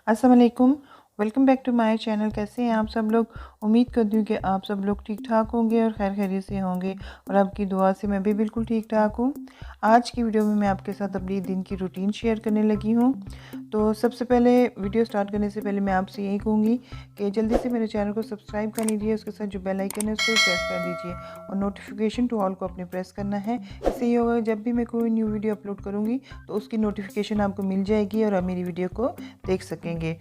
अस्सलाम वालेकुम। Welcome back to my channel. कैसे हैं आप सब लोग? उम्मीद करती हूँ कि आप सब लोग ठीक ठाक होंगे और खैर खैरियत से होंगे और आपकी दुआ से मैं भी बिल्कुल ठीक ठाक हूँ। आज की वीडियो में मैं आपके साथ अपनी दिन की रूटीन शेयर करने लगी हूँ। तो सबसे पहले वीडियो स्टार्ट करने से पहले मैं आपसे यही कहूँगी कि जल्दी से मेरे चैनल को सब्सक्राइब कर लीजिए, उसके साथ जो बेल आइकन है उसको प्रेस कर दीजिए और नोटिफिकेशन टू ऑल को अपने प्रेस करना है। इससे ये होगा जब भी मैं कोई न्यू वीडियो अपलोड करूँगी तो उसकी नोटिफिकेशन आपको मिल जाएगी और आप मेरी वीडियो को देख सकेंगे।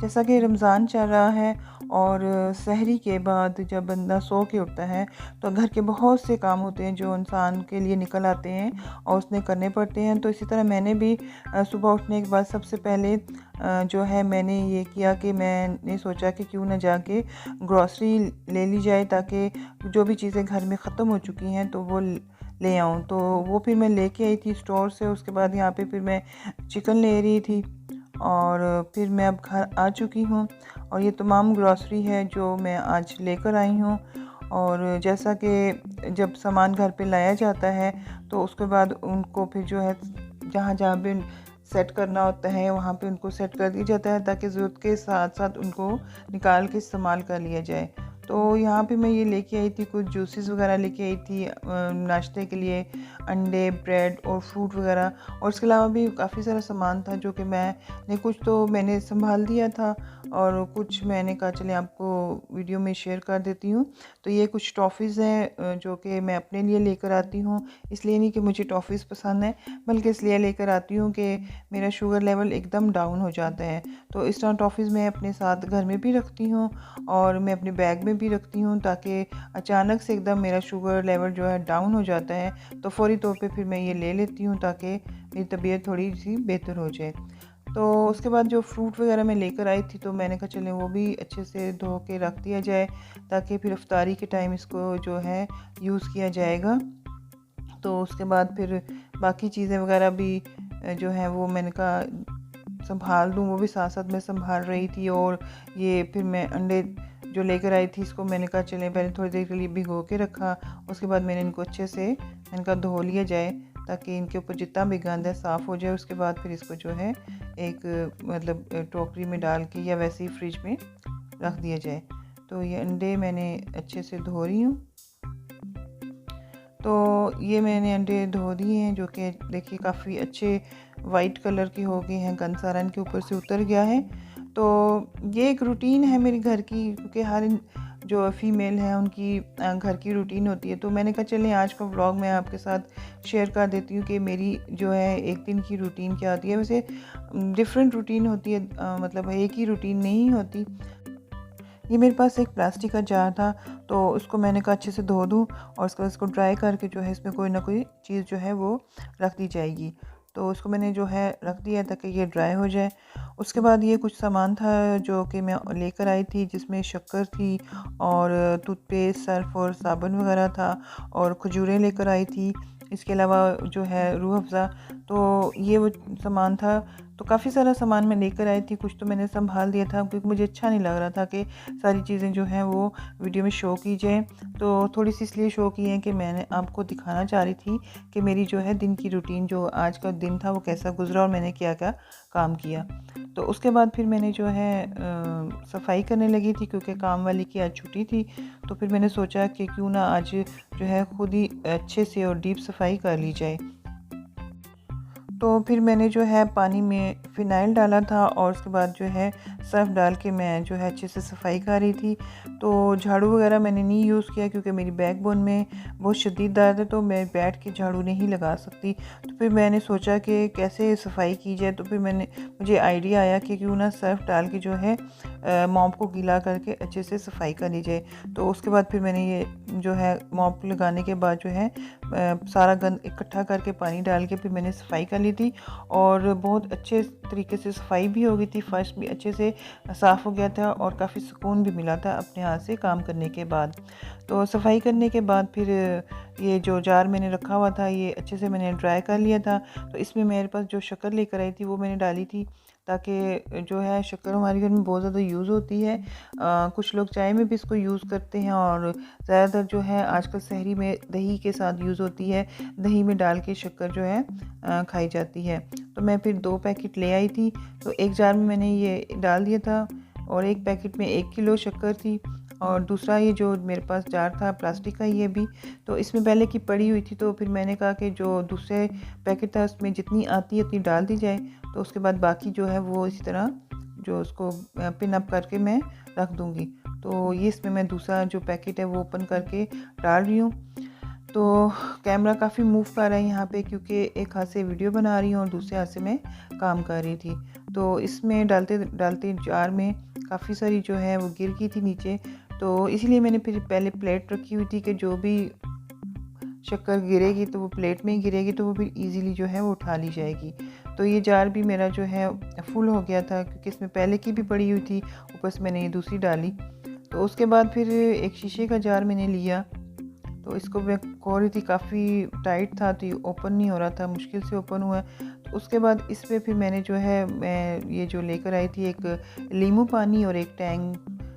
जैसा कि रमज़ान चल रहा है और सहरी के बाद जब बंदा सो के उठता है तो घर के बहुत से काम होते हैं जो इंसान के लिए निकल आते हैं और उसने करने पड़ते हैं। तो इसी तरह मैंने भी सुबह उठने के बाद सबसे पहले जो है मैंने ये किया कि मैंने सोचा कि क्यों ना जाके ग्रॉसरी ले ली जाए, ताकि जो भी चीज़ें घर में ख़त्म हो चुकी हैं तो वो ले आऊँ। तो वो फिर मैं लेके आई थी स्टोर से। उसके बाद यहाँ पे फिर मैं चिकन ले रही थी और फिर मैं अब घर आ चुकी हूँ और ये तमाम ग्रॉसरी है जो मैं आज लेकर आई हूँ। और जैसा कि जब सामान घर पे लाया जाता है तो उसके बाद उनको फिर जो है जहाँ जहाँ पे सेट करना होता है वहाँ पे उनको सेट कर दिया जाता है, ताकि ज़रूरत के साथ साथ उनको निकाल के इस्तेमाल कर लिया जाए। तो यहाँ पे मैं ये लेके आई थी, कुछ जूसेस वगैरह लेके आई थी नाश्ते के लिए, अंडे, ब्रेड और फ्रूट वगैरह। और इसके अलावा भी काफ़ी सारा सामान था जो कि मैंने कुछ तो मैंने संभाल दिया था और कुछ मैंने कहा चले आपको वीडियो में शेयर कर देती हूँ। तो ये कुछ टॉफ़ीज़ हैं जो कि मैं अपने लिए लेकर आती हूँ। इसलिए नहीं कि मुझे टॉफ़ीज़ पसंद है, बल्कि इसलिए लेकर आती हूँ कि मेरा शुगर लेवल एकदम डाउन हो जाता है। तो इस तरह टॉफ़ीज़ मैं अपने साथ घर में भी रखती हूँ और मैं अपने बैग में भी रखती हूँ, ताकि अचानक से एकदम मेरा शुगर लेवल जो है डाउन हो जाता है तो फ़ौरी तौर पे फिर मैं ये ले लेती हूँ ताकि मेरी तबीयत थोड़ी सी बेहतर हो जाए। तो उसके बाद जो फ्रूट वगैरह मैं लेकर आई थी तो मैंने कहा चलें वो भी अच्छे से धो के रख दिया जाए, ताकि फिर इफ्तारी के टाइम इसको जो है यूज़ किया जाएगा। तो उसके बाद फिर बाकी चीज़ें वगैरह भी जो है वो मैंने कहा संभाल दूँ, वो भी साथ साथ मैं संभाल रही थी। और ये फिर मैं अंडे जो लेकर आई थी इसको मैंने कहा चलें पहले थोड़ी देर के लिए भिगो के रखा। उसके बाद मैंने इनको अच्छे से मैंने कहा धो लिया जाए ताकि इनके ऊपर जितना भी गंद है साफ़ हो जाए। उसके बाद फिर इसको जो है एक मतलब टोकरी में डाल के या वैसे ही फ्रिज में रख दिया जाए। तो ये अंडे मैंने अच्छे से धो रही हूँ। तो ये मैंने अंडे धो दिए हैं जो कि देखिए काफ़ी अच्छे वाइट कलर के हो गए हैं, गंद सारा इनके ऊपर से उतर गया है। तो ये एक रूटीन है मेरे घर की, क्योंकि हर जो फीमेल है उनकी घर की रूटीन होती है। तो मैंने कहा चलें आज का व्लॉग मैं आपके साथ शेयर कर देती हूँ कि मेरी जो है एक दिन की रूटीन क्या होती है। वैसे डिफरेंट रूटीन होती है, मतलब एक ही रूटीन नहीं होती। ये मेरे पास एक प्लास्टिक का जार था तो उसको मैंने कहा अच्छे से धो दूँ और उसके बाद इसको ड्राई करके जो है इसमें कोई ना कोई चीज़ जो है वो रख दी जाएगी। तो उसको मैंने जो है रख दिया ताकि ये ड्राई हो जाए। उसके बाद ये कुछ सामान था जो कि मैं लेकर आई थी, जिसमें शक्कर थी और टूथपेस्ट, सर्फ और साबुन वगैरह था और खजूरें लेकर आई थी। इसके अलावा जो है रूह अफ़ज़ा, तो ये वो सामान था। तो काफ़ी सारा सामान मैं लेकर आई थी, कुछ तो मैंने संभाल दिया था क्योंकि मुझे अच्छा नहीं लग रहा था कि सारी चीज़ें जो हैं वो वीडियो में शो की जाए। तो थोड़ी सी इसलिए शो की है कि मैंने आपको दिखाना चाह रही थी कि मेरी जो है दिन की रूटीन, जो आज का दिन था वो कैसा गुजरा और मैंने क्या क्या काम किया। तो उसके बाद फिर मैंने जो है सफाई करने लगी थी, क्योंकि काम वाली की आज छुट्टी थी। तो फिर मैंने सोचा कि क्यों ना आज जो है खुद ही अच्छे से और डीप सफाई कर ली जाए। तो फिर मैंने जो है पानी में फ़िनाइल डाला था और उसके बाद जो है सर्फ़ डाल के मैं जो है अच्छे से सफाई कर रही थी। तो झाड़ू वगैरह मैंने नहीं यूज़ किया क्योंकि मेरी बैकबोन में बहुत शदीद दर्द है, तो मैं बैठ के झाड़ू नहीं लगा सकती। तो फिर मैंने सोचा कि कैसे सफाई की जाए। तो फिर मुझे आइडिया आया कि क्यों ना सर्फ़ डाल के जो है मॉप को गीला करके अच्छे से सफाई कर ली जाए। तो उसके बाद फिर मैंने ये जो है मॉप लगाने के बाद जो है सारा गंद इकट्ठा करके पानी डाल के फिर मैंने सफाई कर ली थी और बहुत अच्छे तरीके से सफाई भी हो गई थी। फर्श भी अच्छे से साफ़ हो गया था और काफ़ी सुकून भी मिला था अपने हाथ से काम करने के बाद। तो सफाई करने के बाद फिर ये जो जार मैंने रखा हुआ था ये अच्छे से मैंने ड्राई कर लिया था। तो इसमें मेरे पास जो शक्कर लेकर आई थी वो मैंने डाली थी, ताकि जो है शक्कर हमारे घर में बहुत ज़्यादा यूज़ होती है। कुछ लोग चाय में भी इसको यूज़ करते हैं और ज़्यादातर जो है आजकल सहरी में दही के साथ यूज़ होती है, दही में डाल के शक्कर जो है खाई जाती है। तो मैं फिर 2 पैकेट ले आई थी, तो एक जार में मैंने ये डाल दिया था और एक पैकेट में 1 किलो शक्कर थी और दूसरा ये जो मेरे पास जार था प्लास्टिक का ये भी, तो इसमें पहले की पड़ी हुई थी। तो फिर मैंने कहा कि जो दूसरे पैकेट था उसमें जितनी आती है उतनी डाल दी जाए, तो उसके बाद बाकी जो है वो इसी तरह जो उसको पिन अप करके मैं रख दूँगी। तो ये इसमें मैं दूसरा जो पैकेट है वो ओपन करके डाल रही हूँ। तो कैमरा काफ़ी मूव कर रहा है यहाँ पे, क्योंकि एक हाथ से वीडियो बना रही हूँ और दूसरे हाथ से मैं काम कर रही थी। तो इसमें डालते डालते जार में काफ़ी सारी जो है वो गिर गई थी नीचे, तो इसीलिए मैंने फिर पहले प्लेट रखी हुई थी कि जो भी शक्कर गिरेगी तो वो प्लेट में ही गिरेगी, तो वो फिर इजीली जो है वो उठा ली जाएगी। तो ये जार भी मेरा जो है फुल हो गया था, क्योंकि इसमें पहले की भी पड़ी हुई थी, ऊपर से मैंने ये दूसरी डाली। तो उसके बाद फिर एक शीशे का जार मैंने लिया, तो इसको मैं खोल रही थी, काफ़ी टाइट था तो ये ओपन नहीं हो रहा था, मुश्किल से ओपन हुआ। तो उसके बाद इस पर फिर मैंने जो है मैं ये जो लेकर आई थी एक नींबू पानी और एक टैंग,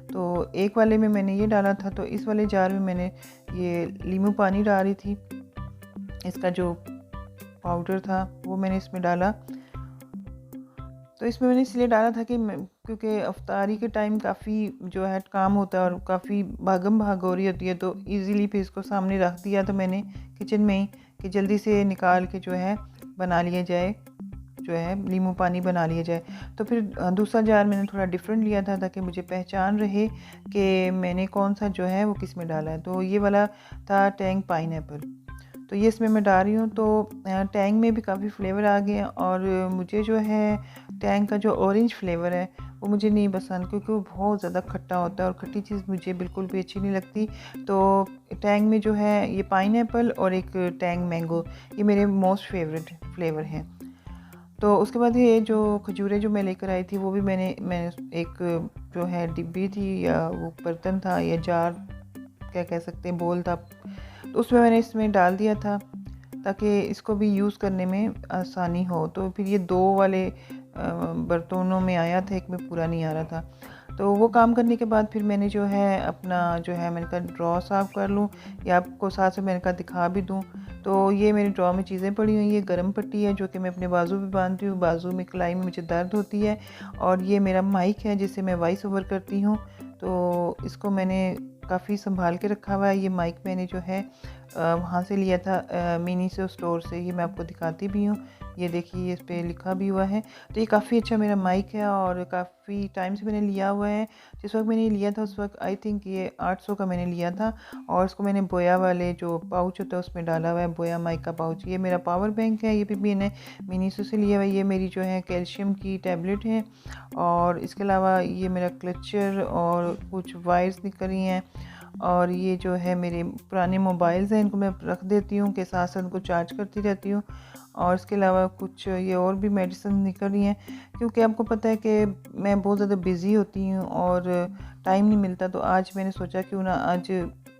तो एक वाले में मैंने ये डाला था, तो इस वाले जार में मैंने ये नींबू पानी डाल रही थी। इसका जो पाउडर था वो मैंने इसमें डाला। तो इसमें मैंने इसलिए डाला था कि क्योंकि अफ्तारी के टाइम काफ़ी जो है काम होता है और काफ़ी भागम भाग हो रही होती है, तो इजीली फिर इसको सामने रख दिया था मैंने किचन में ही कि जल्दी से निकाल के जो है बना लिया जाए, जो है नींबू पानी बना लिया जाए। तो फिर दूसरा जार मैंने थोड़ा डिफरेंट लिया था ताकि मुझे पहचान रहे कि मैंने कौन सा जो है वो किस में डाला है। तो ये वाला था टैंग पाइनएप्पल, तो ये इसमें मैं डाल रही हूँ। तो टैंग में भी काफ़ी फ्लेवर आ गए हैं और मुझे जो है टैंग का जो ऑरेंज फ्लेवर है वो मुझे नहीं पसंद, क्योंकि वो बहुत ज़्यादा खट्टा होता है और खट्टी चीज़ मुझे बिल्कुल भी अच्छी नहीं लगती। तो टैंग में जो है ये पाइनएप्पल और एक टैंग मैंगो, ये मेरे मोस्ट फेवरेट फ्लेवर हैं। तो उसके बाद ये जो खजूरें जो मैं लेकर आई थी वो भी मैंने एक जो है डिब्बी थी या वो बर्तन था या जार क्या कह सकते हैं, बोल था, तो उसमें मैंने इसमें डाल दिया था ताकि इसको भी यूज़ करने में आसानी हो। तो फिर ये 2 वाले बर्तनों में आया था, एक में पूरा नहीं आ रहा था। तो वो काम करने के बाद फिर मैंने जो है अपना जो है मैंने कहा ड्रॉ साफ़ कर लूँ या आपको साथ से मैंने कहा दिखा भी दूँ। तो ये मेरे ड्रॉ में चीज़ें पड़ी हुई हैं, ये गर्म पट्टी है जो कि मैं अपने बाजू पे बांधती हूँ, बाजू में कलाई में मुझे दर्द होती है, और ये मेरा माइक है जिससे मैं वॉइस ओवर करती हूँ। तो इसको मैंने काफ़ी संभाल के रखा हुआ है। ये माइक मैंने जो है वहाँ से लिया था मिनी से स्टोर से, ये मैं आपको दिखाती भी हूँ। ये देखिए इस पे लिखा भी हुआ है। तो ये काफ़ी अच्छा मेरा माइक है और काफ़ी टाइम से मैंने लिया हुआ है। जिस वक्त मैंने लिया था उस वक्त आई थिंक ये 800 का मैंने लिया था, और इसको मैंने बोया वाले जो पाउच होता है उसमें डाला हुआ है, बोया माइक का पाउच। ये मेरा पावर बैंक है, ये भी मैंने मिनीसो से लिया हुआ है। ये मेरी जो है कैल्शियम की टैबलेट है, और इसके अलावा ये मेरा क्लचर और कुछ वायर्स निकल रही हैं, और ये जो है मेरे पुराने मोबाइल्स हैं, इनको मैं रख देती हूँ, के साथ साथ उनको चार्ज करती रहती हूँ। और इसके अलावा कुछ ये और भी मेडिसिन निकल रही हैं, क्योंकि आपको पता है कि मैं बहुत ज़्यादा बिज़ी होती हूँ और टाइम नहीं मिलता। तो आज मैंने सोचा क्यों ना आज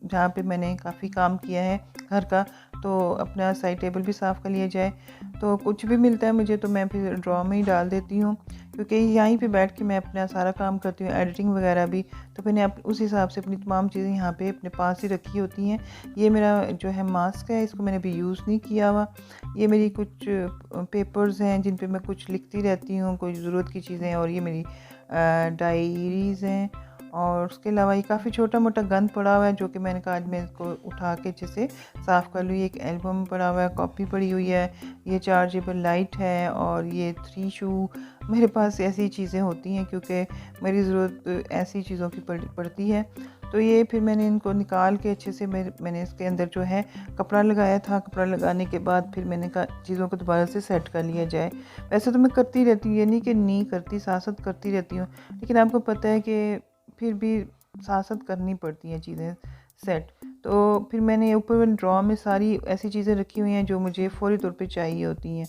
जहाँ पे मैंने काफ़ी काम किया है घर का, तो अपना साइड टेबल भी साफ़ कर लिया जाए। तो कुछ भी मिलता है मुझे तो मैं फिर ड्रॉ में ही डाल देती हूँ, क्योंकि यहीं पे बैठ के मैं अपना सारा काम करती हूँ, एडिटिंग वगैरह भी। तो मैंने उस हिसाब से अपनी तमाम चीज़ें यहाँ पे अपने पास ही रखी होती हैं। ये मेरा जो है मास्क है, इसको मैंने अभी यूज़ नहीं किया हुआ। ये मेरी कुछ पेपर्स हैं जिन पे मैं कुछ लिखती रहती हूँ, कोई ज़रूरत की चीज़ें, और ये मेरी डायरीज़ हैं। और उसके अलावा ये काफ़ी छोटा मोटा गंद पड़ा हुआ है जो कि मैंने कहा आज मैं इसको उठा के अच्छे से साफ़ कर लूँ। एक एल्बम पड़ा हुआ है, कॉपी पड़ी हुई है, ये चार्जेबल लाइट है, और ये 3 शू। मेरे पास ऐसी चीज़ें होती हैं क्योंकि मेरी ज़रूरत ऐसी चीज़ों की पड़ती है। तो ये फिर मैंने इनको निकाल के अच्छे से मैंने इसके अंदर जो है कपड़ा लगाया था। कपड़ा लगाने के बाद फिर मैंने कहा चीज़ों को दोबारा से सेट कर लिया जाए। वैसे तो मैं करती रहती हूँ, ये नहीं कि नहीं करती, साथ साथ करती रहती हूँ, लेकिन आपको पता है कि फिर भी साथ साथ करनी पड़ती हैं चीज़ें सेट। तो फिर मैंने ऊपर वाले ड्रॉ में सारी ऐसी चीज़ें रखी हुई हैं जो मुझे फ़ौरी तौर पे चाहिए होती हैं।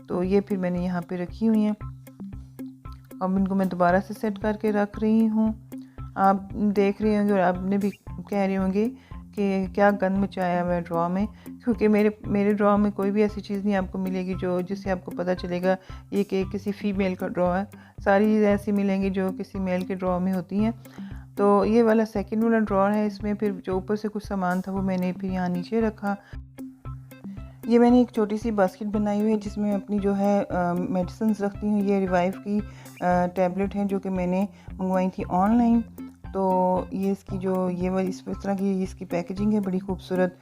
तो ये फिर मैंने यहाँ पे रखी हुई हैं। अब इनको मैं दोबारा से सेट करके रख रही हूँ। आप देख रहे होंगे और आपने भी कह रहे होंगे कि क्या गंद मचाया हुआ है ड्रॉ में, क्योंकि मेरे ड्रॉ में कोई भी ऐसी चीज़ नहीं आपको मिलेगी जिससे आपको पता चलेगा ये कि किसी फ़ीमेल का ड्रॉ है। सारी चीज़ें ऐसी मिलेंगी जो किसी मेल के ड्रॉ में होती हैं। तो ये वाला सेकंड वाला ड्रॉर है, इसमें फिर जो ऊपर से कुछ सामान था वो मैंने फिर यहाँ नीचे रखा। ये मैंने एक छोटी सी बास्केट बनाई हुई है जिसमें अपनी जो है मेडिसिन रखती हूँ। ये रिवाइव की टैबलेट हैं जो कि मैंने मंगवाई थी ऑनलाइन। तो ये इसकी जो ये वाली इस तरह की इसकी पैकेजिंग है, बड़ी खूबसूरत।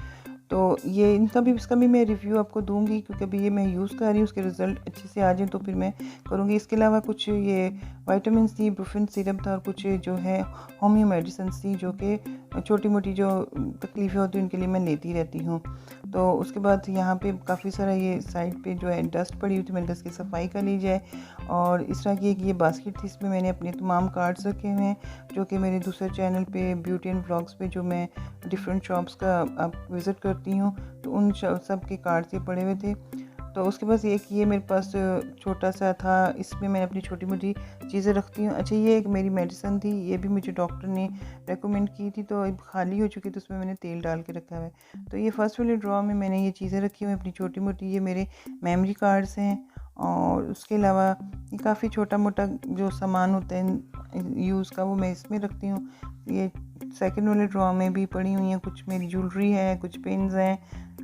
तो ये इसका भी मैं रिव्यू आपको दूंगी, क्योंकि अभी ये मैं यूज़ कर रही हूँ, उसके रिज़ल्ट अच्छे से आ जाएँ तो फिर मैं करूँगी। इसके अलावा कुछ ये विटामिन सी ब्रूफिन सिरप था और कुछ जो है होम्यो मेडिसिन थी, जो कि छोटी मोटी जो तकलीफ़ें होती हैं उनके लिए मैं लेती रहती हूँ। तो उसके बाद यहाँ पे काफ़ी सारा ये साइड पे जो है डस्ट पड़ी हुई थी, मैंने कहा इसकी सफाई कर ली जाए। और इस तरह की एक ये बास्केट थी, इसमें मैंने अपने तमाम कार्ड्स रखे हुए हैं जो कि मेरे दूसरे चैनल पे ब्यूटी एंड व्लॉग्स पे जो मैं डिफरेंट शॉप्स का आप विज़िट करती हूँ, तो उन सब के कार्ड्स ये पड़े हुए थे। तो उसके बाद एक ये मेरे पास छोटा सा था, इसमें मैंने अपनी छोटी मोटी चीज़ें रखती हूँ। अच्छा, ये एक मेरी मेडिसिन थी, ये भी मुझे डॉक्टर ने रेकमेंड की थी, तो अब खाली हो चुकी, तो उसमें मैंने तेल डाल के रखा है। तो ये फर्स्ट वाले ड्रॉ में मैंने ये चीज़ें रखी हुई अपनी छोटी मोटी, ये मेरे मेमोरी कार्ड्स हैं। और उसके अलावा ये काफ़ी छोटा मोटा जो सामान होता है यूज़ का, वो मैं इसमें रखती हूँ। ये सेकंड वाले ड्रॉ में भी पड़ी हुई हैं, कुछ मेरी ज्वेलरी है, कुछ पेन्स हैं,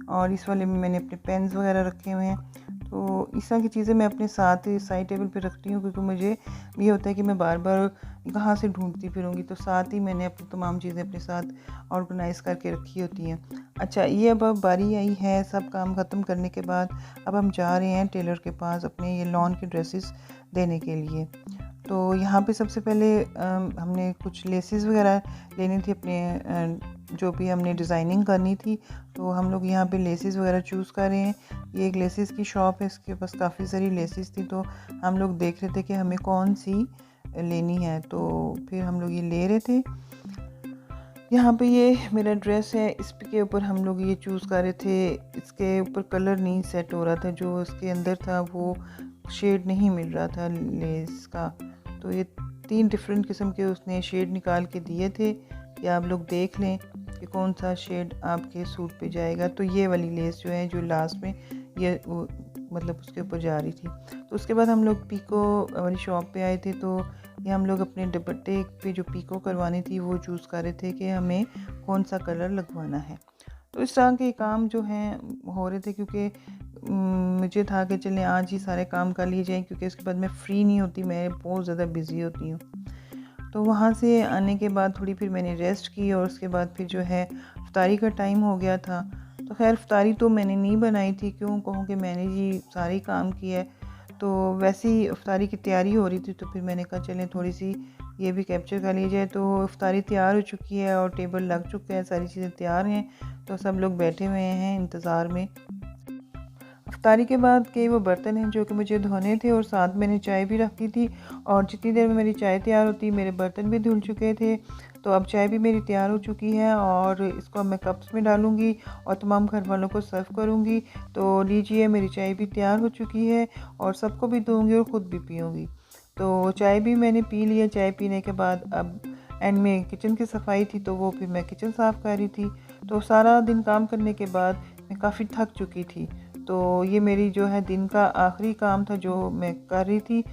और इस वाले में मैंने अपने पेन्स वगैरह रखे हुए हैं। तो इस तरह की चीज़ें मैं अपने साथ साइड टेबल पे रखती हूँ, क्योंकि मुझे ये होता है कि मैं बार बार कहाँ से ढूंढती फिरूँगी, तो साथ ही मैंने अपनी तमाम चीज़ें अपने साथ ऑर्गेनाइज़ करके रखी होती हैं। अच्छा, ये अब बारी आई है सब काम ख़त्म करने के बाद, अब हम जा रहे हैं टेलर के पास अपने ये लॉन के ड्रेसेस देने के लिए। तो यहाँ पे सबसे पहले हमने कुछ लेसेस वगैरह लेनी थी अपने जो भी हमने डिज़ाइनिंग करनी थी, तो हम लोग यहाँ पे लेसेस वगैरह चूज़ कर रहे हैं। ये एक लेसेस की शॉप है, इसके पास काफ़ी सारी लेसेस थी, तो हम लोग देख रहे थे कि हमें कौन सी लेनी है, तो फिर हम लोग ये ले रहे थे। यहाँ पे ये मेरा ड्रेस है, इसके ऊपर हम लोग ये चूज़ कर रहे थे। इसके ऊपर कलर नहीं सेट हो रहा था, जो इसके अंदर था वो शेड नहीं मिल रहा था लेस का। तो ये 3 डिफरेंट किस्म के उसने शेड निकाल के दिए थे कि आप लोग देख लें कि कौन सा शेड आपके सूट पे जाएगा। तो ये वाली लेस जो है, जो लास्ट में ये वो मतलब उसके ऊपर जा रही थी। तो उसके बाद हम लोग पीको वाली शॉप पे आए थे, तो ये हम लोग अपने दुपट्टे पे जो पीको करवानी थी वो चूज़ कर रहे थे कि हमें कौन सा कलर लगवाना है। तो इस तरह के काम जो हैं हो रहे थे, क्योंकि मुझे था कि चलें आज ही सारे काम कर लिए जाएँ, क्योंकि उसके बाद मैं फ्री नहीं होती, मैं बहुत ज़्यादा बिज़ी होती हूँ। तो वहाँ से आने के बाद थोड़ी फिर मैंने रेस्ट की, और उसके बाद फिर जो है इफ्तारी का टाइम हो गया था। तो खैर इफ्तारी तो मैंने नहीं बनाई थी, क्यों कहूँ कि मैंने जी सारे काम किया है। तो वैसे ही इफ्तारी की तैयारी हो रही थी, तो फिर मैंने कहा चलें थोड़ी सी ये भी कैप्चर कर ली जाए। तो इफ्तारी तैयार हो चुकी है और टेबल लग चुका है, सारी चीज़ें तैयार हैं, तो सब लोग बैठे हुए हैं इंतज़ार में। इफ्तारी के बाद के वो बर्तन हैं जो कि मुझे धोने थे, और साथ मैंने चाय भी रखी थी, और जितनी देर में मेरी चाय तैयार होती मेरे बर्तन भी धुल चुके थे। तो अब चाय भी मेरी तैयार हो चुकी है, और इसको अब मैं कप्स में डालूँगी और तमाम घर वालों को सर्व करूँगी। तो लीजिए, मेरी चाय भी तैयार हो चुकी है, और सबको भी दूँगी और ख़ुद भी पीऊँगी। तो चाय भी मैंने पी लिया। चाय पीने के बाद अब एंड में किचन की सफाई थी, तो वो फिर मैं किचन साफ़ कर रही थी। तो सारा दिन काम करने के बाद मैं काफ़ी थक चुकी थी, तो ये मेरी जो है दिन का आखिरी काम था जो मैं कर रही थी।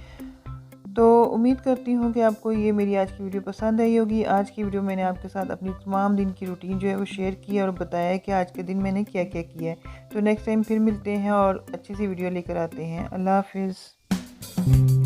तो उम्मीद करती हूँ कि आपको ये मेरी आज की वीडियो पसंद आई होगी। आज की वीडियो मैंने आपके साथ अपनी तमाम दिन की रूटीन जो है वो शेयर की है, और बताया है कि आज के दिन मैंने क्या क्या किया है। तो नेक्स्ट टाइम फिर मिलते हैं और अच्छी सी वीडियो लेकर आते हैं। अल्लाह हाफिज़।